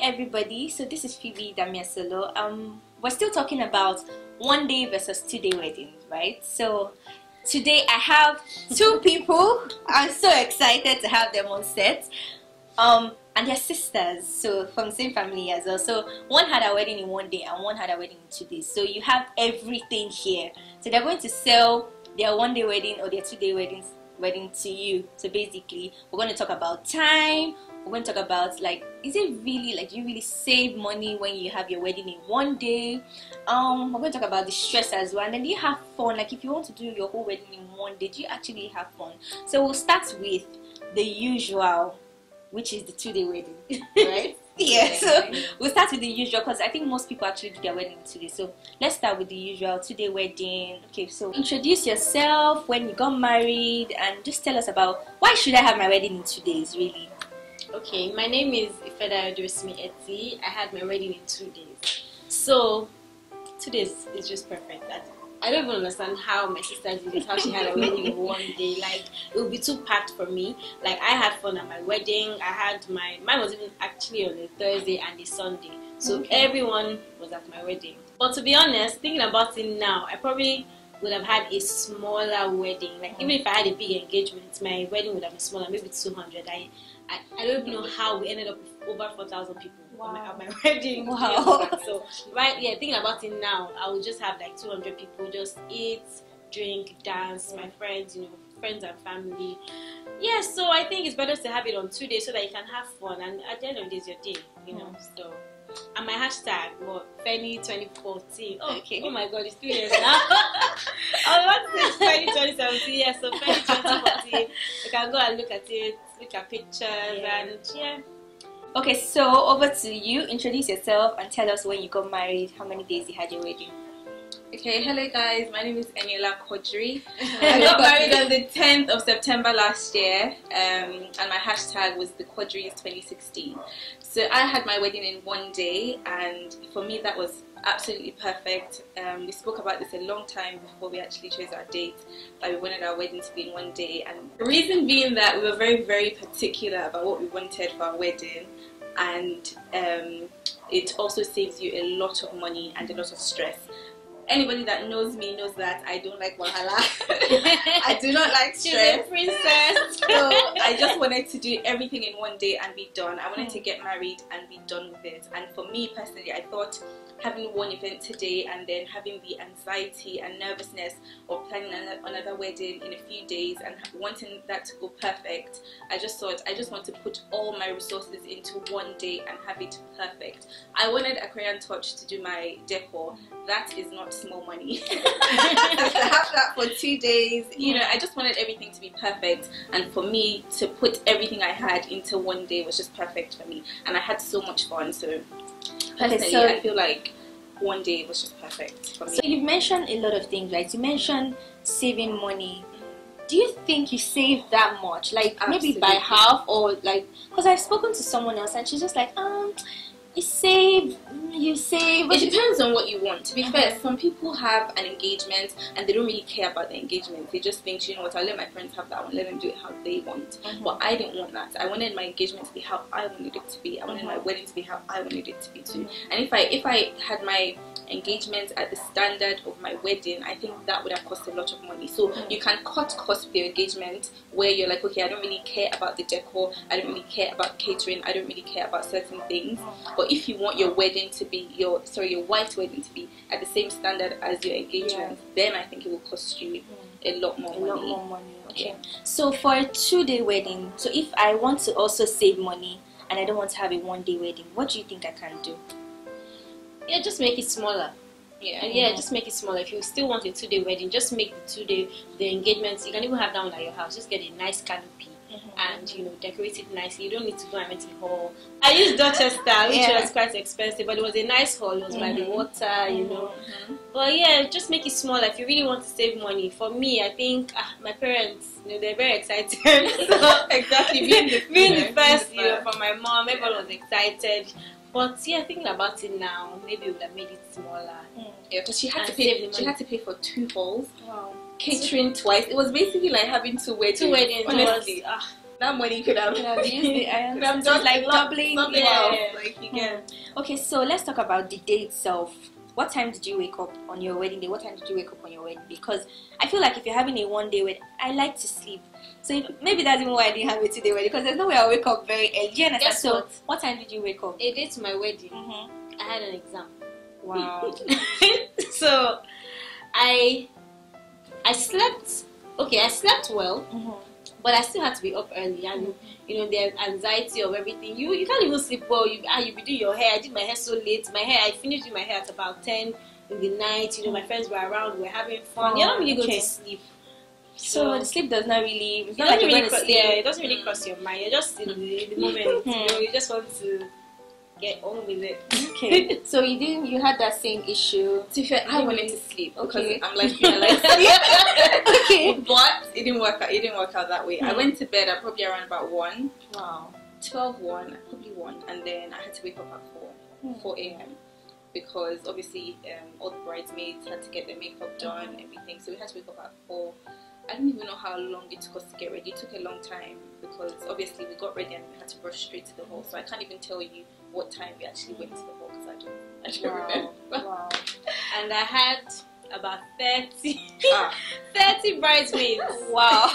everybody. So this is Phoebe Damiasolo. We're still talking about 1 day versus 2 day weddings, right? So today I have two people. I'm so excited to have them on set. And they're sisters, so from the same family as well. So one had a wedding in 1 day and one had a wedding in 2 days. So you have everything here. So they're going to sell their 1 day wedding or their 2 day wedding to you. So basically, we're going to talk about time. We're going to talk about, like, is it really, like, you really save money when you have your wedding in 1 day? We're going to talk about the stress as well. And then do you have fun? Like, if you want to do your whole wedding in 1 day, do you actually have fun? So we'll start with the usual, which is the 2 day wedding, right? Yeah, so we'll start with the usual because I think most people actually do their wedding in 2 days. So let's start with the usual 2 day wedding. Okay, so introduce yourself, when you got married, and just tell us about why should I have my wedding in 2 days, really? Okay, my name is Ifeda Odrismi Eti. I had my wedding in 2 days. So 2 days is just perfect. I don't even understand how my sister did it, how she had a wedding in 1 day. Like, it would be too packed for me. Like, I had fun at my wedding. Mine was even actually on a Thursday and a Sunday. So everyone was at my wedding. But to be honest, thinking about it now, I probably would have had a smaller wedding. Like, even if I had a big engagement, my wedding would have been smaller, maybe 200. I don't even know how we ended up with over 4,000 people at my wedding. Wow. So, right, yeah, thinking about it now, I would just have like 200 people, just eat, drink, dance, my friends, friends and family. Yeah, so I think it's better to have it on 2 days so that you can have fun, and at the end of the day, it's your day, so. And my hashtag, Fenny 2014. Oh, okay. Oh my God, it's 3 years now. I was about to say Fenny 2017. Yeah, so Fenny 2014. You can go and look at it, look at pictures, and yeah. Okay, so over to you. Introduce yourself and tell us when you got married, how many days you had your wedding. Okay, hello guys, my name is Eniola Kodri. I got married on the 10th of September last year, and my hashtag was the Kodris 2016. So I had my wedding in 1 day, and for me that was absolutely perfect. We spoke about this a long time before we actually chose our date, that we wanted our wedding to be in 1 day, and the reason being that we were very, very particular about what we wanted for our wedding, and it also saves you a lot of money and a lot of stress. Anybody that knows me knows that I don't like wahala. I do not like stress. She's a princess. So I just wanted to do everything in 1 day and be done. I wanted to get married and be done with it. And for me personally, I thought having one event today and then having the anxiety and nervousness of planning another wedding in a few days and wanting that to go perfect, I just thought I just want to put all my resources into 1 day and have it perfect. I wanted Aquarian Touch to do my decor. That is not small money. To have that for 2 days, I just wanted everything to be perfect, and for me to put everything I had into 1 day was just perfect for me, and I had so much fun. So personally, I feel like 1 day was just perfect for me. So you've mentioned a lot of things, right? You mentioned saving money. Do you think you save that much? Like, absolutely. Maybe by half, or like, because I've spoken to someone else and she's just like, you save. It depends on what you want. To be fair, some people have an engagement and they don't really care about the engagement. They just think, you know what, I'll let my friends have that one, let them do it how they want. But I didn't want that. I wanted my engagement to be how I wanted it to be. I wanted my wedding to be how I wanted it to be too. And if I had my engagement at the standard of my wedding, I think that would have cost a lot of money. So you can cut costs with your engagement where you're like, okay, I don't really care about the decor, I don't really care about catering, I don't really care about certain things. But if you want your wedding to be your wife's wedding to be at the same standard as your engagement, then I think it will cost you a lot more money. Okay. So for a 2 day wedding, so if I want to also save money and I don't want to have a 1 day wedding, what do you think I can do? Yeah, just make it smaller. Yeah, just make it smaller. If you still want a 2 day wedding, just make the engagements. You can even have that one at your house. Just get a nice canopy and decorate it nicely. You don't need to go and rent a hall. I used Dorchester, which was quite expensive, but it was a nice hall. It was by the water, But yeah, just make it smaller if you really want to save money. For me, I think my parents, they're very excited. So Exactly, being the first, for my mom, everyone was excited. But yeah, thinking about it now, maybe we would have made it smaller. Yeah, because she had to pay. She had to pay for 2 halls. Wow. Catering twice. It was basically like having 2 weddings. Honestly, That money could have used it. I could have understand. So done it's like doubling. something else. Like you get. Okay, so let's talk about the day itself. What time did you wake up on your wedding day? What time did you wake up on your wedding day? Because I feel like if you're having a one-day wedding, I like to sleep. So maybe that's even why I didn't have a two-day wedding, because there's no way I'll wake up very early. Do you understand? Guess So what time did you wake up? A day to my wedding, Mm-hmm. I had an exam. Wow. So I slept. Okay, I slept well, but I still had to be up early, and you know the anxiety of everything. You can't even sleep well. You be doing your hair. I did my hair so late. I finished doing my hair at about 10 in the night. You know, my friends were around. We were having fun. You're not really going to sleep. So the sleep does not really. It's It not like doesn't you're really going to sleep. it doesn't really cross your mind. You're just in the moment. You know, you just want to get on with it. Okay. So you had that same issue. To be fair, I wanted to sleep because Okay. I'm like, I like sleep. Okay. But it didn't work out. It didn't work out that way. I went to bed at probably around about 1. Wow. 12:01, probably 1, and then I had to wake up at 4 a.m. because obviously all the bridesmaids had to get their makeup done and everything, so we had to wake up at 4. I don't even know how long it took us to get ready. It took a long time because obviously we got ready and we had to rush straight to the hall, so I can't even tell you what time we actually went to the hall because I don't remember. Wow. And I had about 30 Ah. 30 bridesmaids. Wow.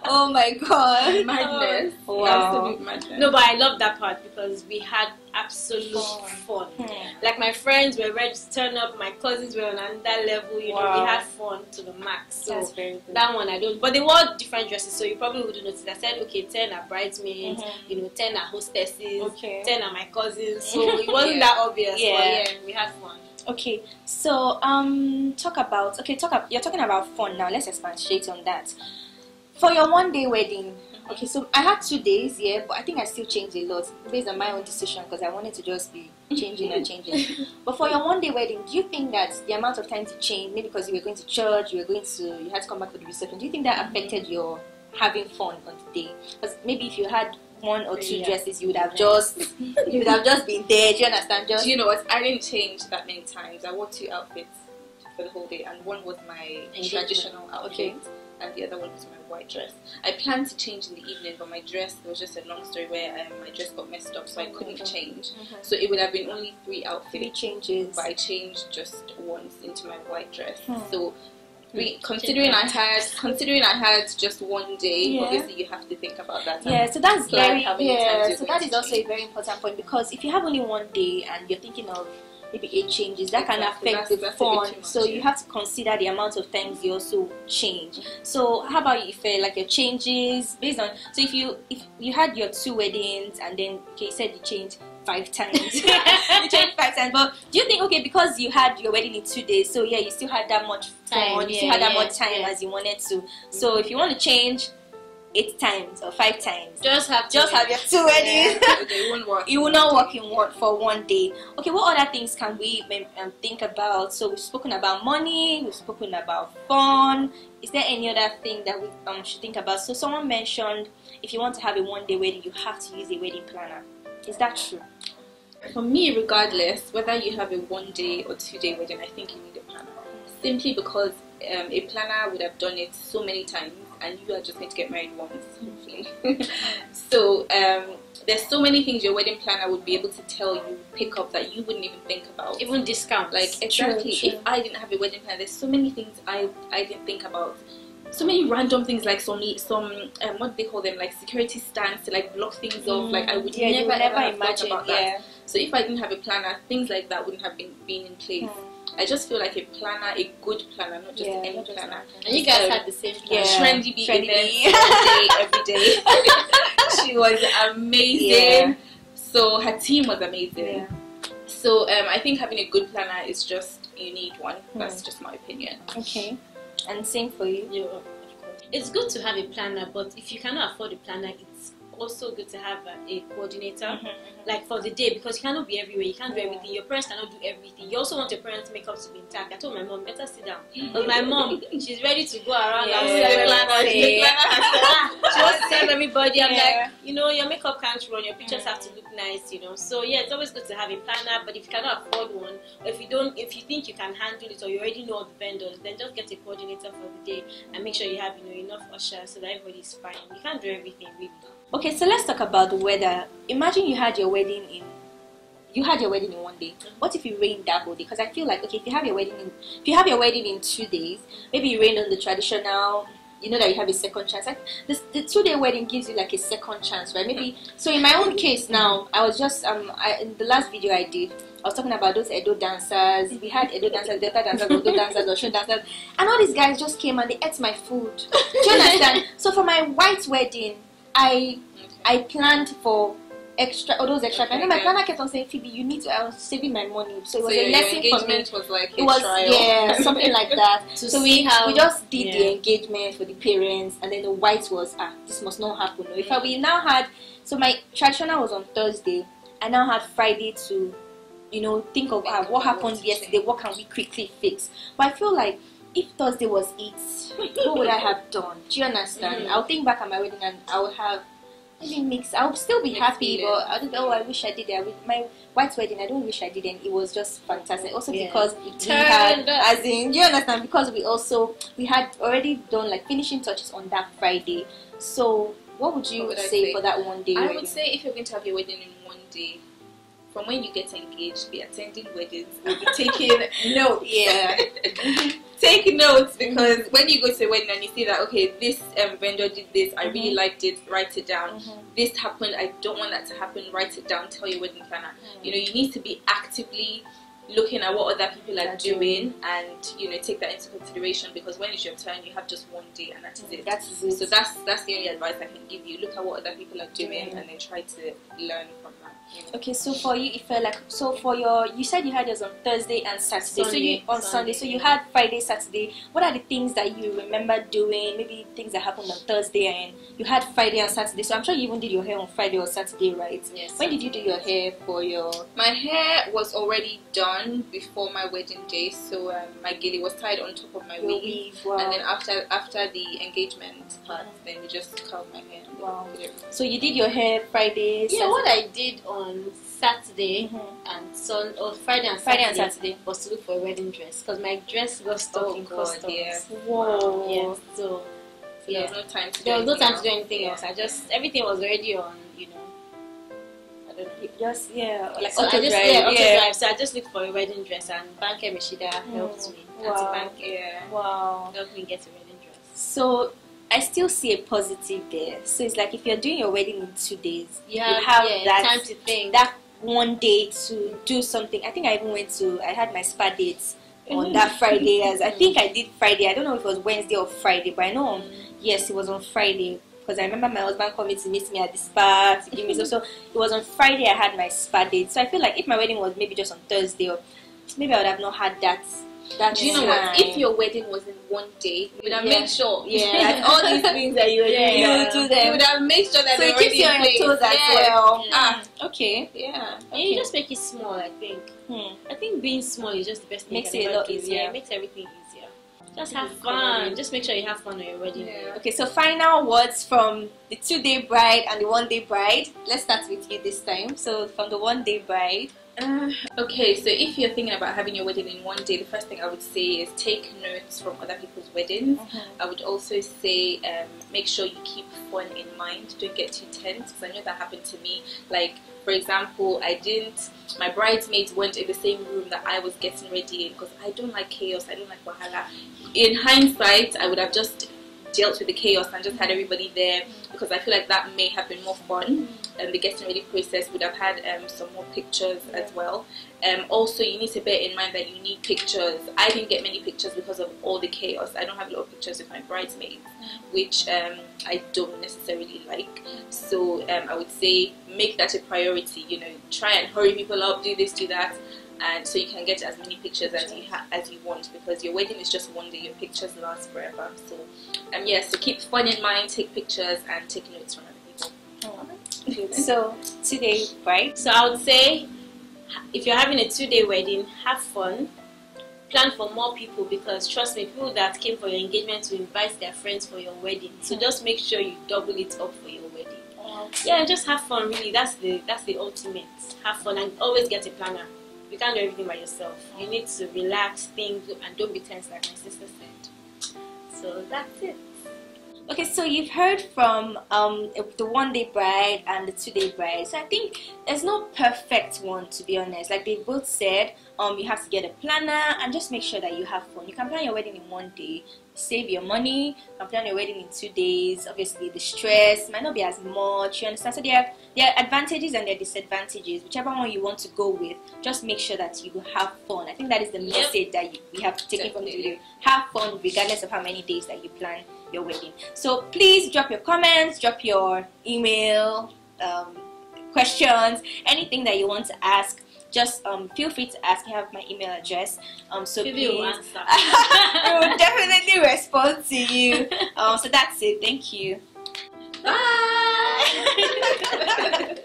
Oh my god. Madness. Wow. Absolute madness. No, but I love that part because we had absolute fun. Like my friends were ready to turn up, my cousins were on another level, you know, Wow. we had fun to the max. So That's very good. that one I don't, but they wore different dresses, so you probably wouldn't notice. I said, okay, 10 are bridesmaids, you know, 10 are hostesses, Okay. 10 are my cousins, so it wasn't that obvious, Yeah. but yeah, we had fun. Okay, so you're talking about fun now. Let's expand straight on that. For your one-day wedding, okay, so I had 2 days, yeah, but I think I still changed a lot based on my own decision because I wanted to just be changing and changing. But for your one-day wedding, do you think that the amount of time to change, maybe because you were going to church, you had to come back for the reception, do you think that affected your having fun on the day? Because maybe if you had 1 or 2 dresses, you would have just been there. Do you understand? Do you know what? I didn't change that many times. I wore 2 outfits for the whole day, and one was my traditional outfit, and the other one was my white dress. I planned to change in the evening, but my dress, there was just a long story where my dress got messed up, so I couldn't change. So it would have been only 3 outfits. 3 changes. But I changed just once into my white dress. So considering I had just 1 day, obviously you have to think about that. Yeah, so that's So that is also a very important point, because if you have only 1 day and you're thinking of maybe 8 changes, that can affect the fun. So you have to consider the amount of times you also change. So how about you, Ife, like your changes based on, so if you had your 2 weddings and then you said you changed 5 times. You changed 5 times, but do you think, okay, because you had your wedding in 2 days, so yeah, you still had that much fun, you still had that much time as you wanted to. So if you want to change 8 times or 5 times, Just have your 2 weddings. It won't work. It will not work in for 1 day. Okay, what other things can we think about? So we've spoken about money, we've spoken about fun. Is there any other thing that we should think about? So someone mentioned if you want to have a 1-day wedding, you have to use a wedding planner. Is that true? For me, regardless, whether you have a 1-day or 2-day wedding, I think you need a planner. Simply because a planner would have done it so many times, and you are just going to get married once, hopefully. So there's so many things your wedding planner would be able to tell you, pick up, that you wouldn't even think about. even discounts. Like, exactly. True. If I didn't have a wedding planner, there's so many things I didn't think about. So many random things, like some what do they call them, like security stands to like block things off. Like I would never have imagine thought about that. So if I didn't have a planner, things like that wouldn't have been in place. I just feel like a planner, a good planner, not just any planner. And you guys had the same plan. Trendy Bee events every day. She was amazing. So her team was amazing. So I think having a good planner is just, you need one. That's just my opinion. Okay. And same for you. Yeah, of course. It's good to have a planner, but if you cannot afford a planner, it's also good to have a coordinator, like for the day, because you cannot be everywhere. You can't do everything. Your parents cannot do everything. You also want your parents' makeup to be intact. I told my mom, better sit down. Because my mom, she's ready to go around and she wants to serve everybody. I'm like, you know, your makeup can't run. Your pictures have to look nice, you know. So yeah, it's always good to have a planner. But if you cannot afford one, or if you think you can handle it, or you already know all the vendors, then just get a coordinator for the day and make sure you have, you know, enough ushers so that everybody's fine. You can't do everything really. Okay, so let's talk about the weather. Imagine you had your wedding in one day. What if it rained that whole day? Because I feel like, okay, if you have your wedding in 2 days, maybe it rained on the traditional. You know that you have a second chance. Like the 2-day wedding gives you like a second chance, right? Maybe. So in my own case now, I was just in the last video I did, I was talking about those Edo dancers. We had Edo dancers, Delta dancers, Odo dancers, Oshun dancers, and all these guys just came and they ate my food. Do you understand? So for my white wedding, I planned for all those extra. I know my planner kept on saying, Phoebe, you need to. I was saving my money, so it was a lesson for me. Was like it was trial. Something like that. So we just did the engagement for the parents, and then the white was this must not happen. If we now had, so my traditional was on Thursday. I now had Friday to, you know, think of what happened yesterday. What can we quickly fix? But I feel like if Thursday was it, what would I have done? Do you understand? I'll think back at my wedding and I would have maybe mixed. I'll still be happy, but I don't know. I wish I did it. My white wedding, I don't wish I didn't. It was just fantastic. Also because we had, as in, you understand? Because we had already done like finishing touches on that Friday. So what would you say for that one day? I would say if you're going to have your wedding in one day, from when you get engaged, be attending weddings and be taking notes. Yeah. Take notes, because when you go to a wedding and you see that, okay, this vendor did this, I really liked it, write it down. This happened, I don't want that to happen, write it down, tell your wedding planner. You know, you need to be actively looking at what other people are doing and, you know, take that into consideration, because when it's your turn, you have just one day and that is it. So that's the only advice I can give you. Look at what other people are doing and then try to learn from that. You know? Okay, so for you, it felt like, so for you said you had yours on Thursday and Saturday. Sunday. So you had Friday, Saturday. What are the things that you remember doing? Maybe things that happened on Thursday and you had Friday and Saturday. So I'm sure you even did your hair on Friday or Saturday, right? Yes. When did you do your hair for your? My hair was already done before my wedding day, so my gilly was tied on top of my weave. Wow. And then after the engagement part, then we just curled my hair. Wow. So you did your hair Friday, Saturday. Yeah, what I did on Saturday and Friday and Saturday was to look for a wedding dress, because my dress got stuck in customs. Yeah. Whoa. Yeah. So there was no time to do anything else. Everything was already on, you know. I don't know. Just like so auto I just drive. drive. So I just looked for a wedding dress, and Banke Meshida helped me. Wow. Wow. Helped me get a wedding dress. So I still see a positive there. So it's like if you're doing your wedding in 2 days, you have that time to think. That one day to do something. I think I even I had my spa dates on that Friday. As I think I did Friday. I don't know if it was Wednesday or Friday, but I know yes, it was on Friday. Because I remember my husband coming to meet me at the spa to give me so it was on Friday I had my spa date. So I feel like if my wedding was maybe just on Thursday, or maybe I would have not had that. Do you know what? If your wedding was in one day, you would have made sure that all these things that you do them. You would have made sure that so they're it keeps you on your toes as well. Okay. Yeah. And you just make it small, I think. I think being small is just the best thing. Makes it a lot easier. It makes everything easier. Just have fun. Just make sure you have fun on your wedding. Yeah. Okay, so final words from the 2-day bride and the 1-day bride. Let's start with you this time. So from the 1-day bride. Okay, so if you're thinking about having your wedding in one day, the first thing I would say is take notes from other people's weddings. I would also say make sure you keep fun in mind. Don't get too tense, because I know that happened to me. Like, for example, my bridesmaids weren't in the same room that I was getting ready in, because I don't like chaos, I don't like wahala. In hindsight, I would have just dealt with the chaos and just had everybody there, because I feel like that may have been more fun. The getting ready process would have had some more pictures as well. Also, you need to bear in mind that you need pictures. I didn't get many pictures because of all the chaos. I don't have a lot of pictures with my bridesmaids, which I don't necessarily like. So I would say make that a priority. You know, try and hurry people up, do this, do that, and so you can get as many pictures as you want, because your wedding is just one day. Your pictures last forever. So so keep fun in mind, take pictures, and take notes from other people. Good. So today, right? So I would say, if you're having a 2-day wedding, have fun. Plan for more people, because trust me, people that came for your engagement will invite their friends for your wedding. So just make sure you double it up for your wedding. Yeah, just have fun. Really, that's the ultimate. Have fun and always get a planner. You can't do everything by yourself. You need to relax, think, and don't be tense, like my sister said. So that's it. Okay, so you've heard from the 1-day bride and the 2-day bride. So I think there's no perfect one, to be honest. Like they both said, you have to get a planner and just make sure that you have fun. You can plan your wedding in 1 day, save your money. You can plan your wedding in 2 days. Obviously, the stress might not be as much. You understand? So there are advantages and there are disadvantages. Whichever one you want to go with, just make sure that you have fun. I think that is the message that we have taken from the video. Have fun regardless of how many days that you plan your wedding. So please drop your comments, drop your email, questions, anything that you want to ask. Just feel free to ask. I have my email address. So please, will answer. I will definitely respond to you. So that's it. Thank you. Bye.